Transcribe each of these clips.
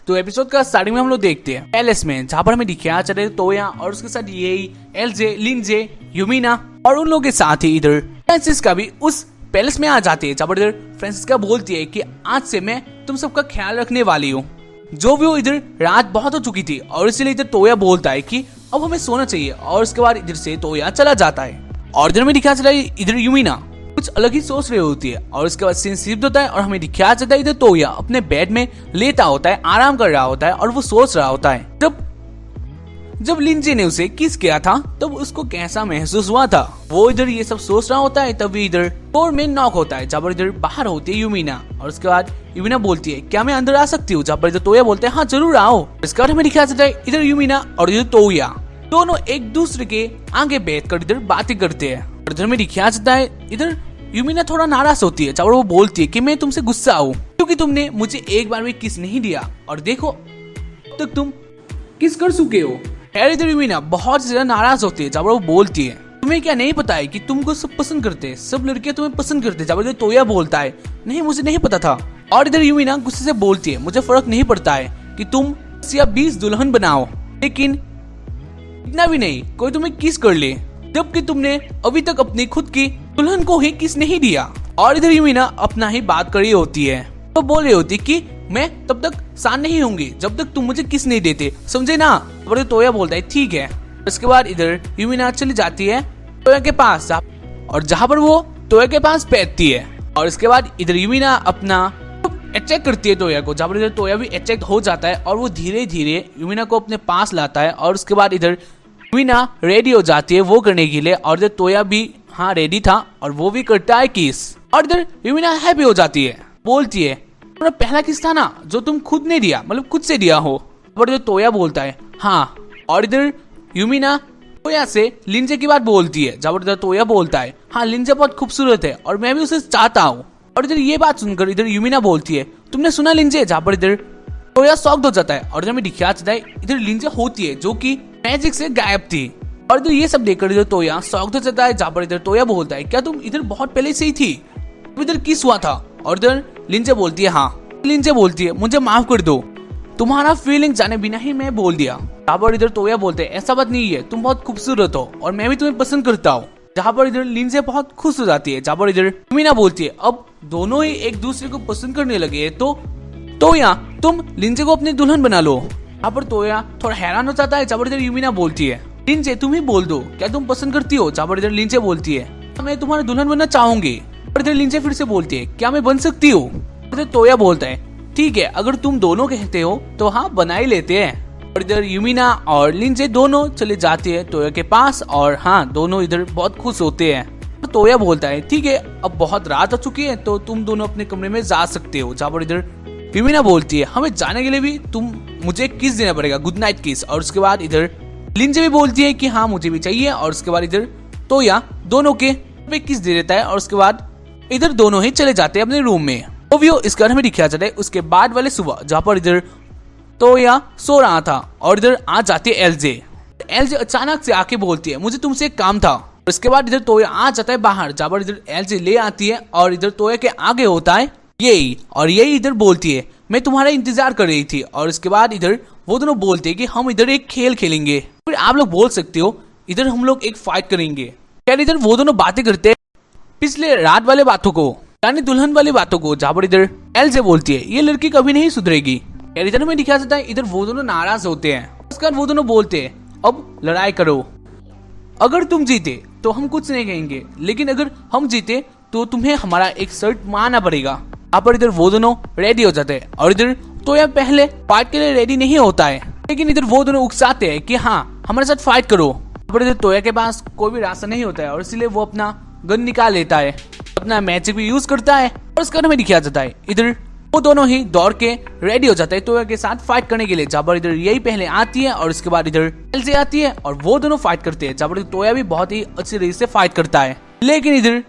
तो एपिसोड का स्टार्टिंग में हम लोग देखते हैं पैलेस में, जहाँ पर हमें दिखाया चल रहे तोया और उसके साथ येई, एलजे, लिनजे, यूमिना और उन लोगों के साथ ही इधर फ्रांसिस्का भी उस पैलेस में आ जाती है। जहाँ पर इधर फ्रांसिस्का बोलती है कि आज से मैं तुम सबका ख्याल रखने वाली हूँ। जो भी हो, इधर रात बहुत हो चुकी थी और इसीलिए इधर तोया बोलता है कि अब हमें सोना चाहिए और उसके बाद इधर से तोया चला जाता है। और इधर में दिखाया चला है इधर यूमिना कुछ अलग ही सोच रही होती है और उसके बाद सीन शिफ्ट होता है और हमें दिखाया जाता है इधर तोया अपने बेड में लेटा होता है, आराम कर रहा होता है और वो सोच रहा होता है जब लिंजे ने उसे किस किया था तब उसको कैसा महसूस हुआ था। वो इधर ये सब सोच रहा होता है तभी इधर डोर में नॉक होता है, जहाँ पर इधर बाहर होती है यूमिना और उसके बाद यूमिना बोलती है क्या मैं अंदर आ सकती हूँ। जहाँ पर इधर तोया बोलते हैं हाँ जरूर आओ। इसके बाद हमें दिखाया जाता है इधर यूमिना और इधर तोया दोनों एक दूसरे के आगे बैठकर इधर बातें करते हैं। और इधर में दिखाया जाता है इधर यूमिना थोड़ा नाराज होती है, जब वो बोलती है कि मैं तुमसे गुस्सा हूँ क्योंकि तुमने मुझे एक बार भी किस नहीं दिया और देखो अब तक तुम किस कर चुके हो। खैर इधर यूमिना बहुत ज्यादा नाराज होती है, जब वो बोलती है तुम्हें क्या नहीं पता है कि तुमको सब पसंद करते हैं, सब लड़कियां तुम्हें पसंद करते हैं। जब इधर तोया बोलता है नहीं मुझे नहीं पता था। और इधर यूमिना गुस्से से बोलती है मुझे फर्क नहीं पड़ता है कि तुम 20 दुल्हन बनाओ, लेकिन इतना भी नहीं कोई तुम्हें किस कर ले जबकि तुमने अभी तक अपनी खुद की दुल्हन को ही किस नहीं दिया। और इधर यूमिना अपना ही बात कर रही होती है, तो बोल रही होती कि मैं तब तक शांत नहीं होंगी जब तक तुम मुझे किस नहीं देते, समझे ना। और तोया बोलता है ठीक है। इसके बाद इधर यूमिना चली जाती है तोया के पास और जहाँ पर वो तोया के पास बैठती है। और इसके बाद इधर यूमिना अपना अटैक करती है तोया को, जहाँ पर इधर तोया भी अटैक हो जाता है और वो धीरे धीरे यूमिना को अपने पास लाता है। और उसके बाद इधर यूमिना रेडी हो जाती है वो करने के लिए और इधर तोया भी हाँ रेडी था और वो भी करता है किस। और इधर यूमिना हैप्पी हो जाती है, बोलती है तुम्हारा पहला किस था ना जो तुम खुद ने दिया, मतलब खुद से दिया हो। और इधर तोया बोलता है हाँ। और इधर यूमिना तोया से लिंजे की बात बोलती है, जब इधर तोया बोलता है हाँ लिंजे बहुत खूबसूरत है और मैं भी उसे चाहता हूँ। और इधर ये बात सुनकर इधर यूमिना बोलती है तुमने सुना लिंजे, जहाँ पर इधर तोया शॉक्ड हो जाता है। और इधर में दिखाया जाता है इधर लिंजे होती है जो कि मैजिक से गायब थी। और इधर ये सब देखकर इधर तोया शॉक्ड हो जाता है, जहाँ पर इधर तोया बोलता है क्या तुम इधर बहुत पहले से ही थी, इधर किस हुआ था। और इधर लिंजे बोलती है हाँ। लिंजे बोलती है मुझे माफ कर दो, तुम्हारा फीलिंग जाने बिना ही मैं बोल दिया। जहाँ पर इधर तोया बोलते हैं ऐसा बात नहीं है, तुम बहुत खूबसूरत हो और मैं भी तुम्हें पसंद करता हूँ। जहाँ पर इधर लिंजे बहुत खुश हो जाती है, जहाँ पर इधर यूमिना बोलती है अब दोनों ही एक दूसरे को पसंद करने लगे तो तोया तुम लिंजे को अपनी दुल्हन बना लो। यहाँ पर तोया थोड़ा हैरान हो जाता है, जहाँ पर इधर यूमिना बोलती है लिंजे तुम ही बोल दो क्या तुम पसंद करती हो। जहाँ पर इधर लिंजे बोलती है मैं तुम्हारी दुल्हन बनना चाहूंगी। और इधर लिंजे फिर से बोलती है क्या मैं बन सकती हूँ। इधर तोया बोलता है ठीक है अगर तुम दोनों कहते हो तो हाँ बना ही लेते हैं। और इधर यूमिना और लिंजे दोनों चले जाते हैं तोया के पास और हाँ दोनों इधर बहुत खुश होते हैं। तो तोया बोलता है ठीक है अब बहुत रात हो चुकी है तो तुम दोनों अपने कमरे में जा सकते हो। जहाँ पर इधर यूमिना बोलती है हमें जाने के लिए भी तुम मुझे किस देना पड़ेगा, गुड नाइट किस। और उसके बाद इधर लिंजे भी बोलती है कि हाँ मुझे भी चाहिए। और उसके बाद इधर तोया दोनों के पे किस दे देता है और उसके बाद इधर दोनों ही चले जाते हैं अपने रूम में। तो वो इस घर में दिखाया जाता है उसके बाद वाले सुबह, जहाँ पर इधर तोया सो रहा था और इधर आ जाती है एलजे। एलजे अचानक से आके बोलती है मुझे तुमसे एक काम था। उसके बाद इधर तोया आ जाता है बाहर, जहाँ पर इधर एलजे ले आती है और इधर तोया के आगे होता है यही। और यही इधर बोलती है मैं तुम्हारा इंतजार कर रही थी। और इसके बाद इधर वो दोनों बोलते हैं कि हम इधर एक खेल खेलेंगे, फिर आप लोग बोल सकते हो इधर हम लोग एक फाइट करेंगे। यार इधर वो दोनों बातें करते हैं पिछले रात वाले बातों को, यानी दुल्हन वाली बातों को, जहाँ पर इधर एलजे बोलती है ये लड़की कभी नहीं सुधरेगी। यार इधर में दिखाया जाता है इधर वो दोनों नाराज होते हैं। उसके बाद वो दोनों बोलते हैं अब लड़ाई करो, अगर तुम जीते तो हम कुछ नहीं कहेंगे, लेकिन अगर हम जीते तो तुम्हें हमारा एक शर्ट मानना पड़ेगा। यहाँ पर इधर वो दोनों रेडी हो जाते हैं और इधर तोया पहले फाइट के लिए रेडी नहीं होता है, लेकिन इधर वो दोनों उकसाते हैं कि हाँ हमारे साथ फाइट करो। पर इधर तोया के पास कोई भी रास्ता नहीं होता है और इसलिए वो अपना गन निकाल लेता है, अपना मैजिक भी यूज करता है। और उसका हमें दिखाया जाता है इधर वो दोनों ही दौड़ के रेडी हो जाते हैं तोया के साथ फाइट करने के लिए। जहाँ पर इधर यही पहले आती है और उसके बाद इधर एलजे आती है और वो दोनों फाइट करते हैं। जहाँ पर तोया भी बहुत ही अच्छी तरीके से फाइट करता है, लेकिन इधर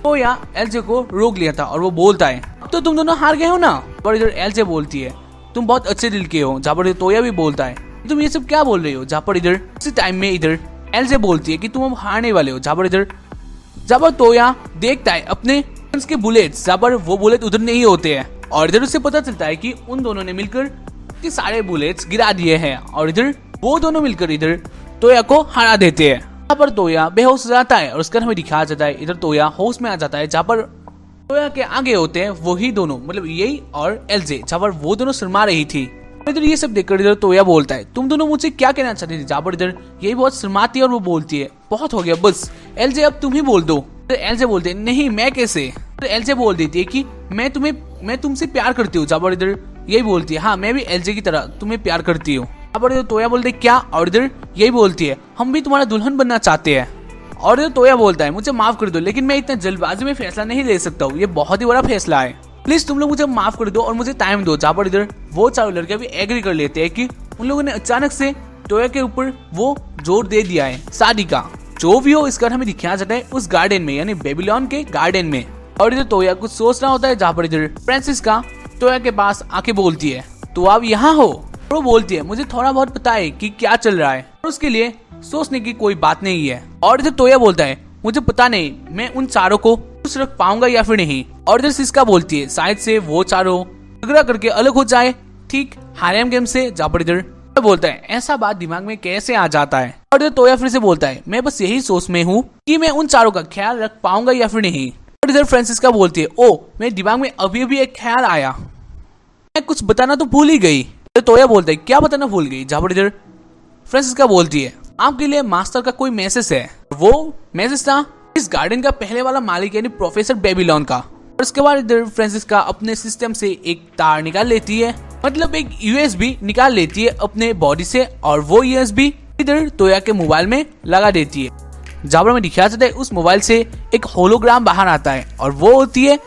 तोया एलजे को रोक लिया था और वो बोलता है अब तो तुम दोनों हार गए हो ना। पर इधर एलजे बोलती है तुम बहुत अच्छे दिल के हो। जहाँ पर तोया भी बोलता है तुम ये सब क्या बोल रही हो। जहाँ पर इधर उसी टाइम में इधर एलजे बोलती है कि तुम अब हारने वाले हो। जहाँ पर तोया देखता है अपने के बुलेट्स, जहाँ पर वो बुलेट उधर नहीं होते हैं और इधर उसे पता चलता है कि उन दोनों ने मिलकर उसके सारे बुलेट्स गिरा दिए हैं और इधर वो दोनों मिलकर इधर तोया को हरा देते हैं। यहाँ पर तोया बेहोश हो जाता है और उसका हमें दिखाया जाता है इधर तोया होश में आ जाता है, जहाँ पर तोया के आगे होते हैं वही दोनों, मतलब यही और एलजे, जहाँ पर वो दोनों शर्मा रही थी। इधर ये सब देखकर इधर तोया बोलता है तुम दोनों मुझसे क्या कहना चाहती थी, जहाँ पर इधर यही बहुत शर्माती है और वो बोलती है बहुत हो गया बस एलजे अब तुम ही बोल दो। एलजे बोलते हैं नहीं मैं कैसे। एलजे बोल देती है कि मैं तुमसे प्यार करती हूँ, जहाँ पर इधर यही बोलती है हाँ मैं भी एलजे की तरह तुम्हें प्यार करती हूँ। यहाँ पर तोया बोलते है क्या, और इधर यही बोलती है हम भी तुम्हारा दुल्हन बनना चाहते हैं। और इधर तोया बोलता है मुझे माफ कर दो लेकिन मैं इतना जल्दबाजी में फैसला नहीं ले सकता हूँ, ये बहुत ही बड़ा फैसला है, प्लीज तुम लोग मुझे माफ कर दो और मुझे टाइम दो। जहाँ पर इधर वो चारों लड़के भी एग्री कर लेते हैं कि उन लोगों ने अचानक से तोया के ऊपर वो जोर दे दिया है शादी का। जो भी हो इसका हमें दिखाया जाता है उस गार्डन में, यानी बेबीलोन के गार्डन में। और इधर तोया कुछ सोच रहा होता है, जहाँ पर इधर फ्रांसिस्का तोया के पास आके बोलती है तो आप यहाँ हो। वो बोलती है मुझे थोड़ा बहुत पता है कि क्या चल रहा है और उसके लिए सोचने की कोई बात नहीं है। और इधर तोया बोलता है मुझे पता नहीं मैं उन चारों को खुश रख पाऊंगा या फिर नहीं। और इधर सिस्का बोलती है शायद से वो चारों झगड़ा करके अलग हो जाए, ठीक हारेम गेम से। जहाँ पर इधर बोलता है ऐसा बात दिमाग में कैसे आ जाता है। और इधर तोया फिर से बोलता है मैं बस यही सोच में हूँ कि मैं उन चारों का ख्याल रख पाऊंगा या फिर नहीं। और इधर फ्रांसिस्का बोलती है ओ मेरे दिमाग में अभी अभी एक ख्याल आया, मैं कुछ बताना तो भूल ही गई। तोया बोलता है क्या बताना भूल गई। जहाँ पर इधर फ्रांसिस्का बोलती है आपके लिए मास्टर का कोई मैसेज है। वो मैसेज था इस गार्डन का पहले वाला मालिक यानी प्रोफेसर बेबीलोन का। और उसके बाद इधर फ्रांसिस्का अपने सिस्टम से एक तार निकाल लेती है, मतलब एक यूएसबी निकाल लेती है अपने बॉडी से और वो यूएसबी इधर तोया के मोबाइल में लगा देती है। जहाँ पर हमें दिखाया जाता है उस मोबाइल से एक होलोग्राम बाहर आता है और वो होती है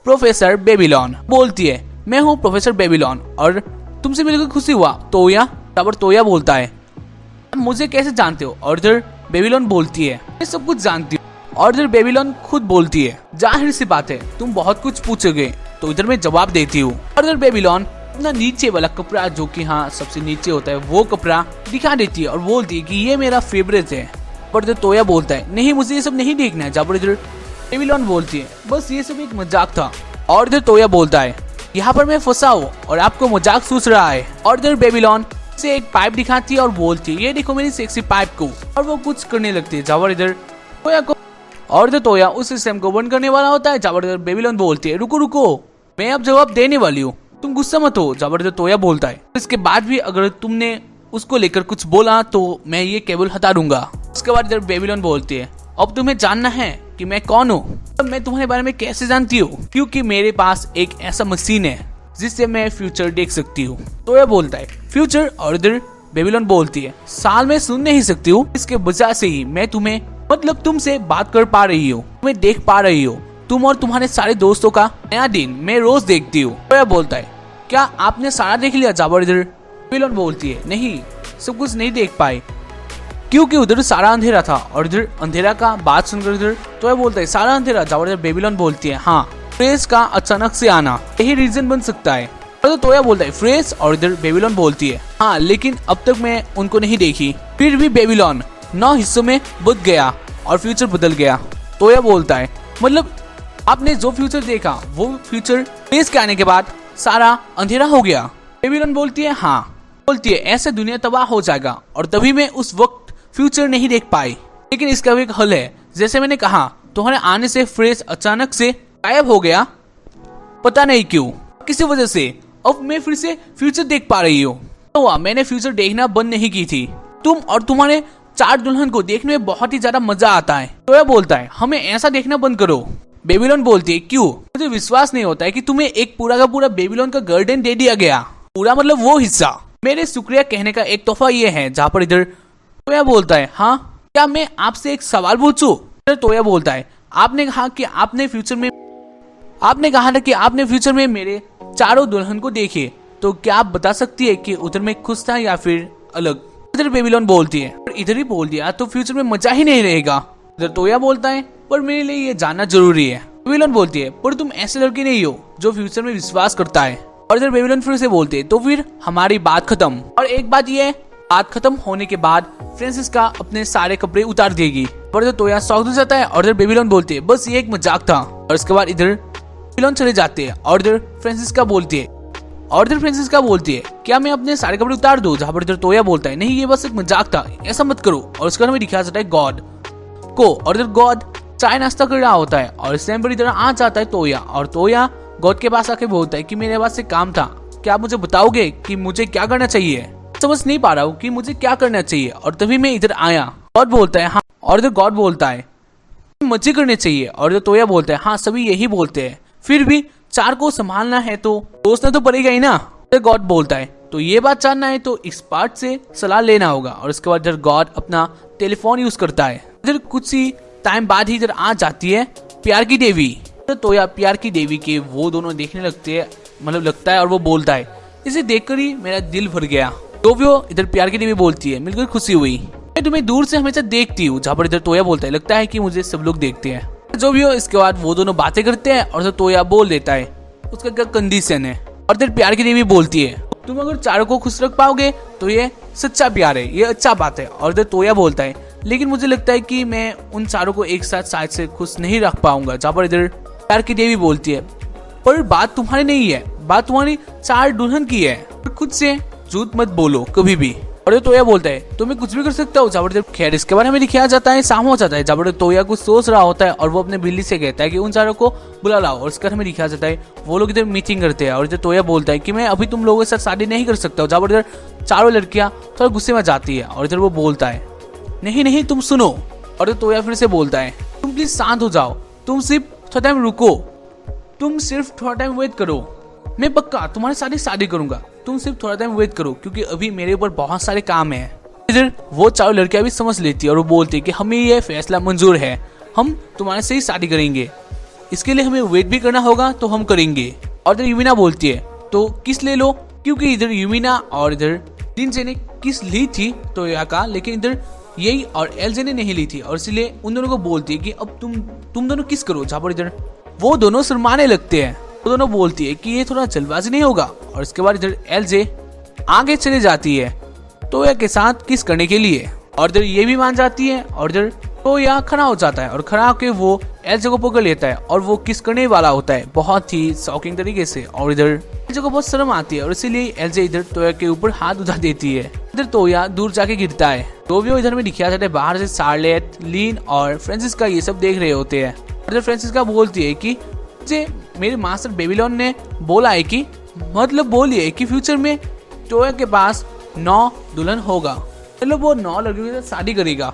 प्रोफेसर बेबीलोन। बोलती है मैं हूँ प्रोफेसर बेबीलोन और तुमसे मिलकर खुशी हुआ तोया। जहाँ पर तोया बोलता है मुझे कैसे जानते हो। और इधर बेबीलोन बोलती है मैं सब कुछ जानती हूँ। और इधर बेबीलोन खुद बोलती है जाहिर सी बात है तुम बहुत कुछ पूछोगे, तो इधर मैं जवाब देती हूँ। और इधर बेबीलोन अपना नीचे वाला कपड़ा जो कि हाँ सबसे नीचे होता है वो कपड़ा दिखा देती है और बोलती है कि ये मेरा फेवरेट है। पर इधर तोया बोलता है नहीं मुझे ये सब नहीं देखना है। जहाँ पर इधर बेबीलोन बोलती है बस ये सब एक मजाक था। और इधर तोया बोलता है यहाँ पर मैं फंसा हूँ और आपको मजाक सूझ रहा है। और इधर बेबीलोन से एक पाइप दिखाती है और बोलती है ये देखो मेरी सेक्सी पाइप को, और वो कुछ करने लगती है। जहाँ पर इधर तोया को और इधर तोया उस सिस्टम को बंद करने वाला होता है। जहाँ पर इधर बेबीलोन बोलती है रुको रुको मैं अब जवाब देने वाली हूँ, तुम गुस्सा मत हो। जहाँ पर इधर तोया बोलता है इसके बाद भी अगर तुमने उसको लेकर कुछ बोला तो मैं ये केबल हटा दूंगा। उसके बाद इधर बेबीलोन बोलती है अब तुम्हें जानना है कि मैं कौन हूँ। अब मैं तुम्हारे बारे में कैसे जानती हूँ, क्योंकि मेरे पास एक ऐसा मशीन है जिससे मैं फ्यूचर देख सकती हूँ। तो यह बोलता है फ्यूचर। और इधर बेबीलोन बोलती है साल में सुन नहीं सकती हूँ, इसके वजह से ही मैं तुम्हें मतलब तुमसे बात कर पा रही हूँ, तुम्हें देख पा रही हूँ, तुम और तुम्हारे सारे दोस्तों का नया दिन मैं रोज देखती हूँ। तो यह बोलता है क्या आपने सारा देख लिया। जाबर इधर बेबीलोन बोलती है नहीं सब कुछ नहीं देख पाए क्योंकि उधर सारा अंधेरा था। और इधर अंधेरा का बात सुनकर इधर तो यह बोलता है सारा अंधेरा। जाबर इधर बेबीलोन बोलती है हाँ फ्रेश का अचानक से आना यही रीजन बन सकता है। तो तोया बोलता है फ्रेश। और इधर बेबीलोन बोलती है हाँ लेकिन अब तक मैं उनको नहीं देखी। फिर भी बेबीलोन 9 हिस्सों में बच गया और फ्यूचर बदल गया। तोया बोलता है मतलब आपने जो फ्यूचर देखा वो फ्यूचर फ्रेश के आने के बाद सारा अंधेरा हो गया। बेबीलोन बोलती है हाँ, बोलती है ऐसे दुनिया तबाह हो जाएगा और तभी मैं उस वक्त फ्यूचर नहीं देख पाई, लेकिन इसका भी एक हल है। जैसे मैंने कहा तुम्हारे आने से फ्रेश अचानक से गायब हो गया, पता नहीं क्यों किसी वजह से अब मैं फिर से फ्यूचर देख पा रही हूँ। तो मैंने फ्यूचर देखना बंद नहीं की थी। तुम और तुम्हारे 4 दुल्हन को देखने में बहुत ही ज्यादा मजा आता है। तो यह बोलता है हमें ऐसा देखना बंद करो। बेबीलोन बोलती है क्यों, मुझे विश्वास नहीं होता है कि तुम्हें एक पूरा का पूरा बेबीलोन का गार्डन दे दिया गया, पूरा मतलब वो हिस्सा। मेरे शुक्रिया कहने का एक तोहफा ये है। जहाँ पर इधर तोया बोलता है हाँ क्या मैं आपसे एक सवाल पूछूं। तोया बोलता है आपने कहा कि आपने फ्यूचर में मेरे 4 दुल्हन को देखे, तो क्या आप बता सकती है कि उधर में खुश था या फिर अलग। इधर बेबीलोन बोलती है और इधर ही बोल दिया तो फ्यूचर में मजा ही नहीं रहेगा। इधर तोया बोलता है पर मेरे लिए ये जानना जरूरी है। बेबीलोन बोलती है पर तुम ऐसे लड़की नहीं हो जो फ्यूचर में विश्वास करता है। और इधर बेबीलोन फिर से बोलते है तो फिर हमारी बात खत्म। और एक बात ये बात खत्म होने के बाद फ्रांसिस्का अपने सारे कपड़े उतार देगी। और इधर तोया शॉक हो जाता है और इधर बेबीलोन बोलती है बस ये एक मजाक था। और इसके बाद इधर बेबीलोन चले जाते हैं और इधर फ्रांसिस्का बोलती है और इधर फ्रांसिस्का बोलती है क्या मैं अपने सारे कपड़े उतार दूं, जहाँ पर इधर तोया बोलता है नहीं ये बस एक मजाक था, ऐसा मत करो। और उसके बाद हमें दिखाया जाता है गॉड को, और इधर गॉड चाय नाश्ता कर रहा होता है और इस टाइम पर इधर आ जाता है तोया, और तोया गॉड के पास आके बोलता है कि मेरे पास एक काम था, क्या आप मुझे बताओगे कि मुझे क्या करना चाहिए? समझ नहीं पा रहा हूँ कि मुझे क्या करना चाहिए, और तभी मैं इधर आया। गॉड बोलता है हाँ, और इधर गॉड बोलता है मजे करने चाहिए, और इधर तोया बोलता है हाँ सभी यही बोलते हैं, फिर भी चार को संभालना है तो सोचना तो पड़ेगा ही ना। गॉड बोलता है तो ये बात जानना है तो एक्सपर्ट से सलाह लेना होगा, और उसके बाद इधर गॉड अपना टेलीफोन यूज करता है। इधर कुछ ही टाइम बाद ही इधर आ जाती है प्यार की देवी, तो या प्यार की देवी के वो दोनों देखने लगते हैं, मतलब लगता है, और वो बोलता है इसे देखकर ही मेरा दिल भर गया। तो वो इधर प्यार की देवी बोलती है मिलकर खुशी हुई, मैं तुम्हें दूर से हमेशा देखती हूँ, जहाँ पर इधर तोया बोलता है लगता है कि मुझे सब लोग देखते हैं। जो भी हो इसके बाद वो दोनों बातें करते हैं, और तोया बोल देता है उसका क्या कंडीशन है, और इधर प्यार की देवी बोलती है तुम अगर चारों को खुश रख पाओगे तो ये सच्चा प्यार है, ये अच्छा बात है। और इधर तोया बोलता है लेकिन मुझे लगता है कि मैं उन चारों को एक साथ शायद से खुश नहीं रख पाऊंगा, जहाँ पर इधर प्यार की देवी बोलती है पर बात तुम्हारी नहीं है, बात तुम्हारी चार दुल्हन की है, खुद से झूठ मत बोलो कभी भी। और ये तोया बोलता है तो मैं कुछ भी कर सकता हूँ, जहाँ पर खैर इसके बारे में दिखाया जाता है शाम हो जाता है, जहाँ पर तोया कुछ सोच रहा होता है और वो अपने बिल्ली से कहता है कि उन चारों को बुला लाओ, और इसका हमें दिखाया जाता है वो लोग इधर मीटिंग करते हैं, और इधर तोया बोलता है कि मैं अभी तुम लोगों के साथ शादी नहीं कर सकता हूँ, जहाँ पर इधर चारों लड़कियां थोड़ा गुस्से में जाती है, और इधर वो बोलता है नहीं नहीं तुम सुनो, और तोया फिर से बोलता है तुम प्लीज शांत हो जाओ, तुम सिर्फ थोड़ा टाइम रुको, तुम सिर्फ थोड़ा टाइम वेट करो, मैं पक्का तुम्हारे साथ शादी करूंगा, तुम सिर्फ थोड़ा टाइम वेट करो क्योंकि अभी मेरे ऊपर बहुत सारे काम है। इधर वो चारों लड़कियां भी समझ लेती है और वो बोलती है कि हमें ये फैसला मंजूर है, हम तुम्हारे से ही शादी करेंगे, इसके लिए हमें वेट भी करना होगा तो हम करेंगे। और इधर यूमिना बोलती है तो किस ले लो, क्योंकि इधर यूमिना और इधर लिंजे ने किस ली थी तो का, लेकिन इधर यही और एलजे ने नहीं ली थी, और इसलिए उन दोनों को बोलती है कि अब तुम दोनों किस करो, जहाँ पर इधर वो दोनों शर्माने लगते हैं। वो दोनों बोलती है कि ये थोड़ा जल्दबाजी नहीं होगा, और इसके बाद इधर एलजे आगे चली जाती है तोया के साथ किस करने के लिए, और इधर ये भी मान जाती है, और इधर तोया खड़ा हो जाता है और खड़ा होकर वो एलजे को पकड़ लेता है और वो किस करने वाला होता है बहुत ही शॉकिंग तरीके से, और इधर एलजे को बहुत शर्म आती है और इसीलिए एलजे इधर तोया के ऊपर हाथ उठा देती है। इधर तोया दूर जाके गिरता है, तो भी इधर में दिखाया जाता है बाहर से शार्लेट, लीन और फ्रांसिस्का ये सब देख रहे होते हैं। इधर फ्रांसिस्का बोलती है कि मेरे मास्टर बेबीलोन ने बोला है कि मतलब बोलिए कि फ्यूचर में तोया के पास 9 दुल्हन होगा, मतलब वो 9 लड़कियों के साथ शादी करेगा।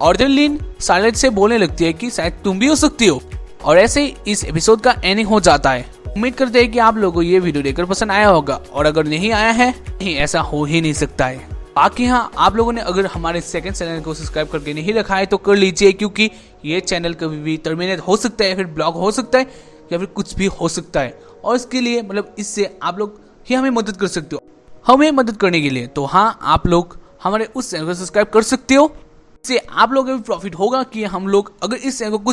और इधर लीन शार्लेट से बोलने लगती है कि शायद तुम भी हो सकती हो, और ऐसे ही इस एपिसोड का एंडिंग हो जाता है। उम्मीद करते हैं कि आप लोगों को ये वीडियो देखकर पसंद आया होगा, और अगर नहीं आया है नहीं ऐसा हो ही नहीं सकता है। बाकी हाँ आप लोगों ने अगर हमारे सेकंड चैनल को सब्सक्राइब करके नहीं रखा है तो कर लीजिए, क्योंकि ये चैनल कभी भी टर्मिनेट हो सकता है, फिर ब्लॉक हो सकता है या फिर कुछ भी हो सकता है, और इसके लिए मतलब इससे आप लोग ही हमें मदद कर सकते हो। हमें मदद करने के लिए तो हाँ आप लोग हमारे उस चैनल को सब्सक्राइब कर सकते हो, इससे आप लोगों को भी प्रॉफिट होगा कि हम लोग अगर इस चैनल को कुछ